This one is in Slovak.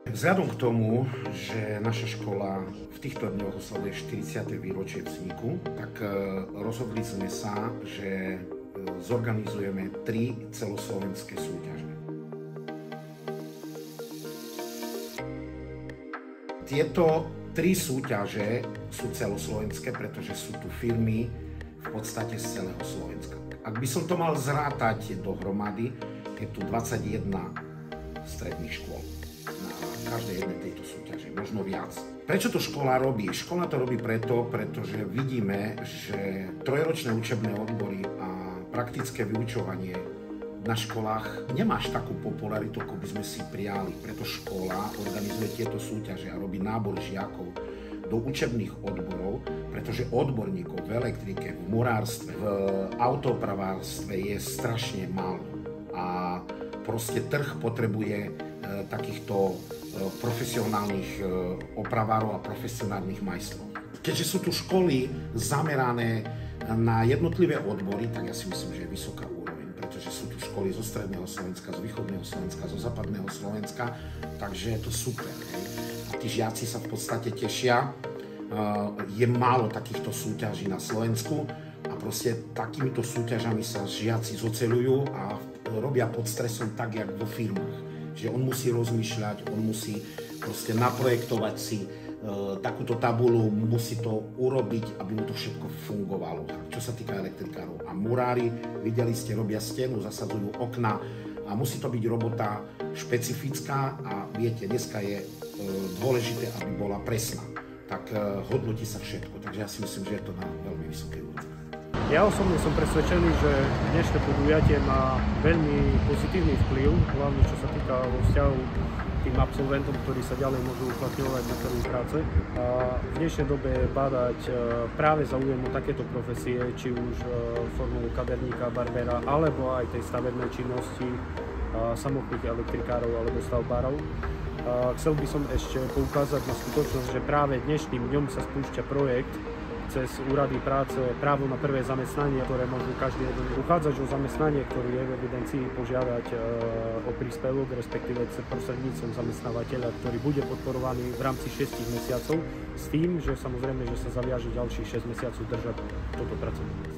Vzhľadom k tomu, že naša škola v týchto dňoch oslavuje 40. výročie vzniku, tak rozhodli sme sa, že zorganizujeme 3 celoslovenské súťaže. Tieto 3 súťaže sú celoslovenské, pretože sú tu firmy v podstate z celého Slovenska. Ak by som to mal zrátať dohromady, je tu 21 stredných škôl na každej jednej tejto súťaži, možno viac. Prečo to škola robí? Škola to robí pretože vidíme, že trojročné učebné odbory a praktické vyučovanie na školách nemá až takú popularitu, ako by sme si prijali. Preto škola organizuje tieto súťaže a robí nábor žiakov do učebných odborov, pretože odborníkov v elektrike, v murárstve, v autopravárstve je strašne málo. A proste trh potrebuje takýchto profesionálnych opravárov a profesionálnych majstrov. Keďže sú tu školy zamerané na jednotlivé odbory, tak ja si myslím, že je vysoká úroveň, pretože sú tu školy zo stredného Slovenska, z východného Slovenska, zo západného Slovenska, takže je to super. A tí žiaci sa v podstate tešia. Je málo takýchto súťaží na Slovensku a proste takýmito súťažami sa žiaci zoceľujú a robia pod stresom tak, jak vo firmách. Že on musí rozmýšľať, on musí proste naprojektovať si takúto tabuľu, musí to urobiť, aby mu to všetko fungovalo. Čo sa týka elektrikárov a murári, videli ste, robia stenu, zasadzujú okna a musí to byť robota špecifická a viete, dneska je dôležité, aby bola presná. Tak hodnotí sa všetko, takže ja si myslím, že je to na veľmi vysokej úrovni. Ja osobne som presvedčený, že dnešné podujatie má veľmi pozitívny vplyv, hlavne čo sa týka vo vzťahu tým absolventom, ktorí sa ďalej môžu uplatňovať na trhu práce. A v dnešnej dobe bádať práve záujem o takéto profesie, či už formou kaderníka, barbera, alebo aj tej stavebnej činnosti samotných elektrikárov alebo stavbárov. Chcel by som ešte poukázať na skutočnosť, že práve dnešným dňom sa spúšťa projekt cez úrady práce právo na prvé zamestnanie, ktoré môžu každý jeden uchádzač o zamestnanie, ktorý je v evidencii, požiadať o príspevok, respektíve prostredníctvom zamestnávateľa, ktorý bude podporovaný v rámci 6 mesiacov, s tým, že samozrejme, že sa zaviaže ďalších 6 mesiacov držať toto pracovné.